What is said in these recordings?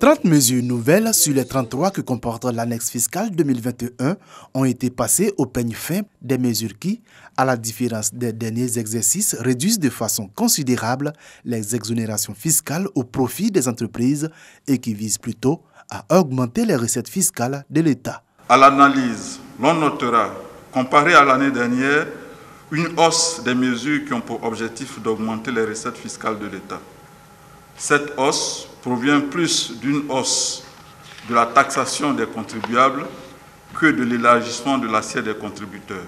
30 mesures nouvelles sur les 33 que comporte l'annexe fiscale 2021 ont été passées au peigne fin, des mesures qui, à la différence des derniers exercices, réduisent de façon considérable les exonérations fiscales au profit des entreprises et qui visent plutôt à augmenter les recettes fiscales de l'État. À l'analyse, l'on notera, comparé à l'année dernière, une hausse des mesures qui ont pour objectif d'augmenter les recettes fiscales de l'État. Cette hausse provient plus d'une hausse de la taxation des contribuables que de l'élargissement de l'assiette des contributeurs.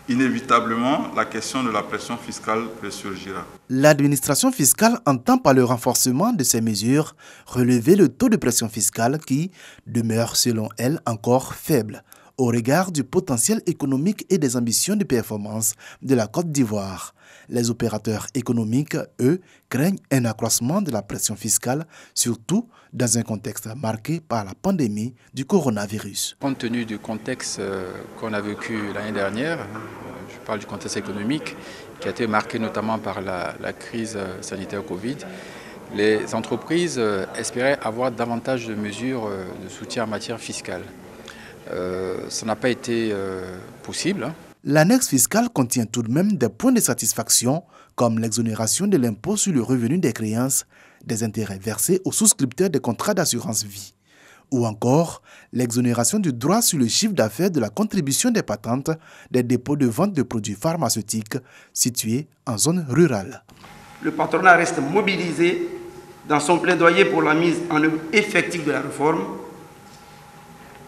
Inévitablement, la question de la pression fiscale ressurgira. L'administration fiscale entend par le renforcement de ces mesures relever le taux de pression fiscale qui demeure selon elle encore faible au regard du potentiel économique et des ambitions de performance de la Côte d'Ivoire. Les opérateurs économiques, eux, craignent un accroissement de la pression fiscale, surtout dans un contexte marqué par la pandémie du coronavirus. Compte tenu du contexte qu'on a vécu l'année dernière, je parle du contexte économique qui a été marqué notamment par la crise sanitaire Covid, les entreprises espéraient avoir davantage de mesures de soutien en matière fiscale. Ça n'a pas été possible. L'annexe fiscale contient tout de même des points de satisfaction, comme l'exonération de l'impôt sur le revenu des créances, des intérêts versés aux souscripteurs des contrats d'assurance vie, ou encore l'exonération du droit sur le chiffre d'affaires de la contribution des patentes des dépôts de vente de produits pharmaceutiques situés en zone rurale. Le patronat reste mobilisé dans son plaidoyer pour la mise en œuvre effective de la réforme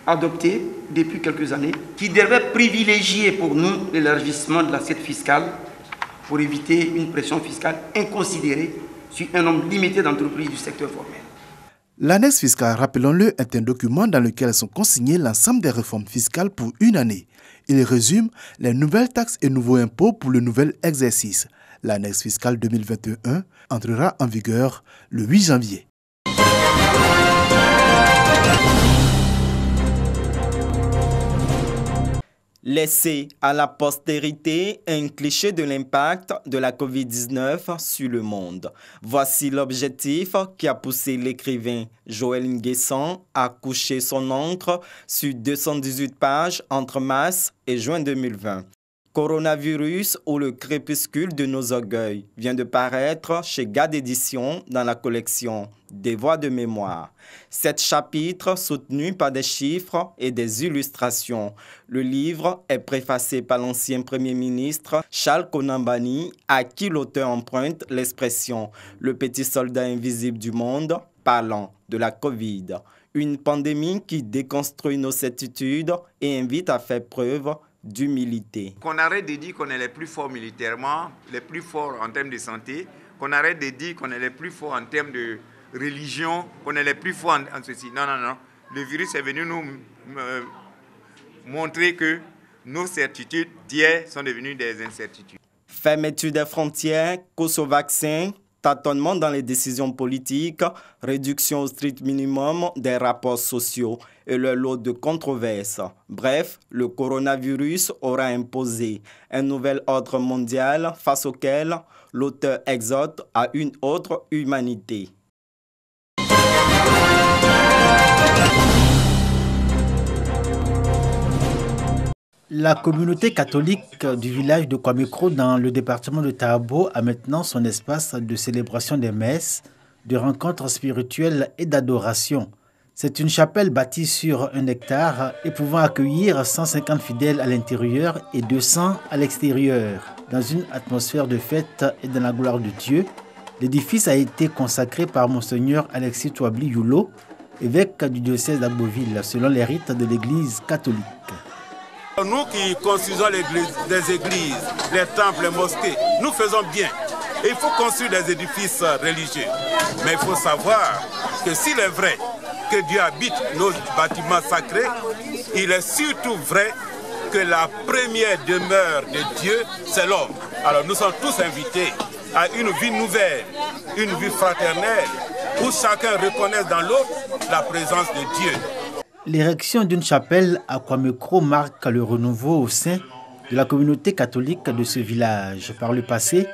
adoptée depuis quelques années, qui devait privilégier pour nous l'élargissement de l'assiette fiscale pour éviter une pression fiscale inconsidérée sur un nombre limité d'entreprises du secteur formel. L'annexe fiscale, rappelons-le, est un document dans lequel sont consignées l'ensemble des réformes fiscales pour une année. Il résume les nouvelles taxes et nouveaux impôts pour le nouvel exercice. L'annexe fiscale 2021 entrera en vigueur le 8 janvier. Laisser à la postérité un cliché de l'impact de la COVID-19 sur le monde. Voici l'objectif qui a poussé l'écrivain Joël Nguessan à coucher son encre sur 218 pages entre mars et juin 2020. Coronavirus ou le crépuscule de nos orgueils vient de paraître chez Gad Éditions dans la collection Des voix de mémoire. 7 chapitres soutenus par des chiffres et des illustrations. Le livre est préfacé par l'ancien Premier ministre Charles Konambani, à qui l'auteur emprunte l'expression « le petit soldat invisible du monde » parlant de la Covid. Une pandémie qui déconstruit nos certitudes et invite à faire preuve d'humilité. Qu'on arrête de dire qu'on est les plus forts militairement, les plus forts en termes de santé, qu'on arrête de dire qu'on est les plus forts en termes de religion, qu'on est les plus forts en ceci. Non, non, non. Le virus est venu nous montrer que nos certitudes d'hier sont devenues des incertitudes. Fermeture des frontières, course au vaccin, tâtonnement dans les décisions politiques, réduction au strict minimum des rapports sociaux et le lot de controverses. Bref, le coronavirus aura imposé un nouvel ordre mondial face auquel l'auteur exhorte à une autre humanité. La communauté catholique du village de Kwamekro dans le département de Tahabo a maintenant son espace de célébration des messes, de rencontres spirituelles et d'adoration. C'est une chapelle bâtie sur 1 hectare et pouvant accueillir 150 fidèles à l'intérieur et 200 à l'extérieur. Dans une atmosphère de fête et dans la gloire de Dieu, l'édifice a été consacré par Monseigneur Alexis Touabli Yulo, évêque du diocèse d'Agboville, selon les rites de l'Église catholique. Nous qui construisons des églises, les temples, les mosquées, nous faisons bien. Et il faut construire des édifices religieux. Mais il faut savoir que s'il est vrai que Dieu habite nos bâtiments sacrés, il est surtout vrai que la première demeure de Dieu, c'est l'homme. Alors nous sommes tous invités à une vie nouvelle, une vie fraternelle, où chacun reconnaisse dans l'autre la présence de Dieu. L'érection d'une chapelle à Kwamekro marque le renouveau au sein de la communauté catholique de ce village. Par le passé,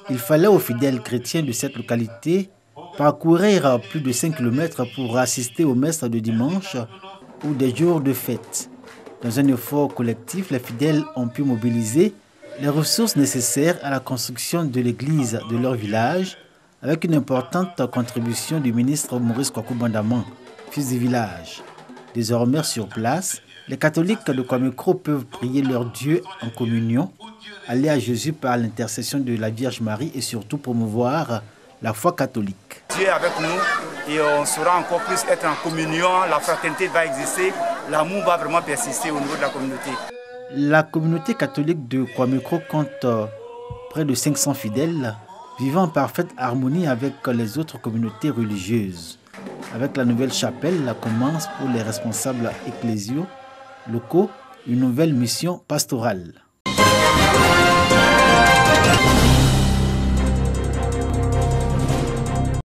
il fallait aux fidèles chrétiens de cette localité parcourir plus de 5 km pour assister aux messes de dimanche ou des jours de fête. Dans un effort collectif, les fidèles ont pu mobiliser les ressources nécessaires à la construction de l'église de leur village, avec une importante contribution du ministre Maurice Kwaku Bandaman, fils du village. Désormais sur place, les catholiques de Kwamekro peuvent prier leur Dieu en communion, aller à Jésus par l'intercession de la Vierge Marie et surtout promouvoir la foi catholique. Dieu est avec nous et on saura encore plus être en communion, la fraternité va exister, l'amour va vraiment persister au niveau de la communauté. La communauté catholique de Kwamekro compte près de 500 fidèles vivant en parfaite harmonie avec les autres communautés religieuses. Avec la nouvelle chapelle, commence pour les responsables ecclésiaux locaux une nouvelle mission pastorale.